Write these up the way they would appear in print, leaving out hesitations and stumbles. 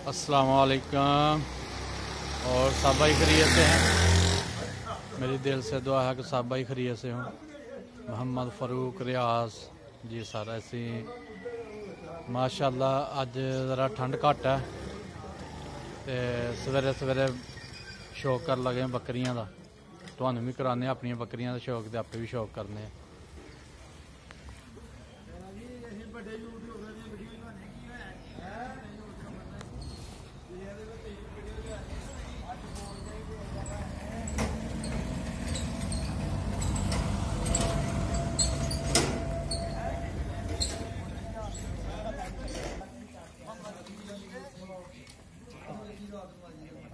अस्सलाम वालेकुम। और सब भाई खैरियत से हैं? मेरी दिल से दुआ है कि सब भाई खैरियत से हों। मोहम्मद फ़ारूक रियाज जी सर ऐसी माशाअल्लाह अज ज़रा ठंड घट है तो सवेरे सवेरे शौक कर लगे बकरियां का। तुहानू भी कराने अपन बकरियां का शौक तो आपे भी शौक करने।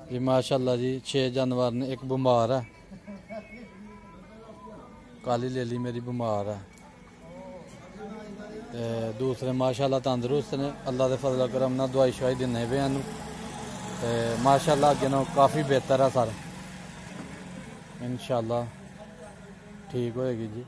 जी माशाअल्लाह जी 6 जानवर ने। एक बीमार है, काली लेली मेरी बीमार है ते दूसरे माशाअल्लाह तंदरुस्त ने। अल्लाह के फजल करम नाल दवाई शवाई दिने पे इनू ते माशाअल्लाह अगे नालों काफ़ी बेहतर है सर। इंशाअल्लाह ठीक होएगी जी।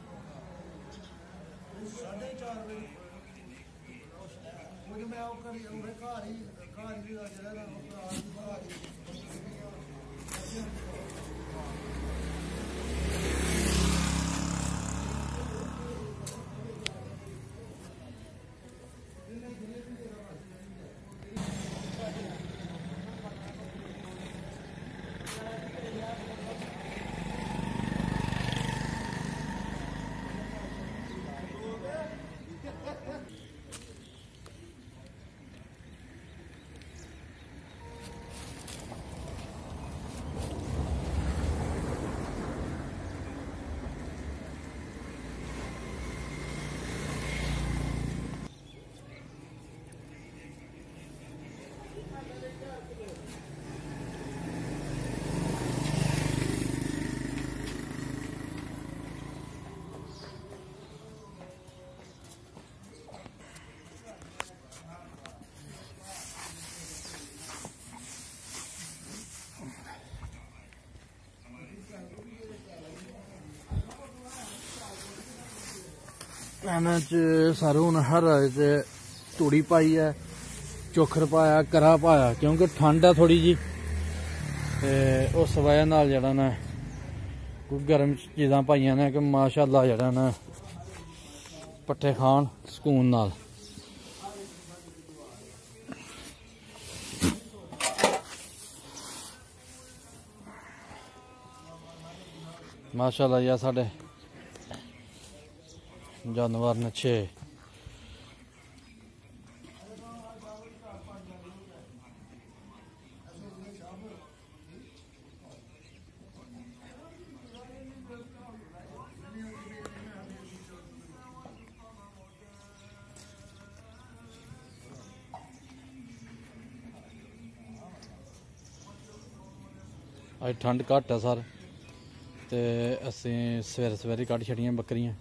सर हूँ हर तूड़ी पाई है, चोखर पाया, करा पाया क्योंकि ठंड है थोड़ी जी ते उस वजह नाल जड़ा ना कोई गर्म चीज़ां पाइयां ने कि माशाअल्लाह जड़ा ना पट्ठे खान सुकून नाल। माशाअल्लाह यार साढ़े जानवर ने 6। अज ठंड घट है सर ते असीं सवेरे सवेरे कढ़ छड़ियां बकरियां।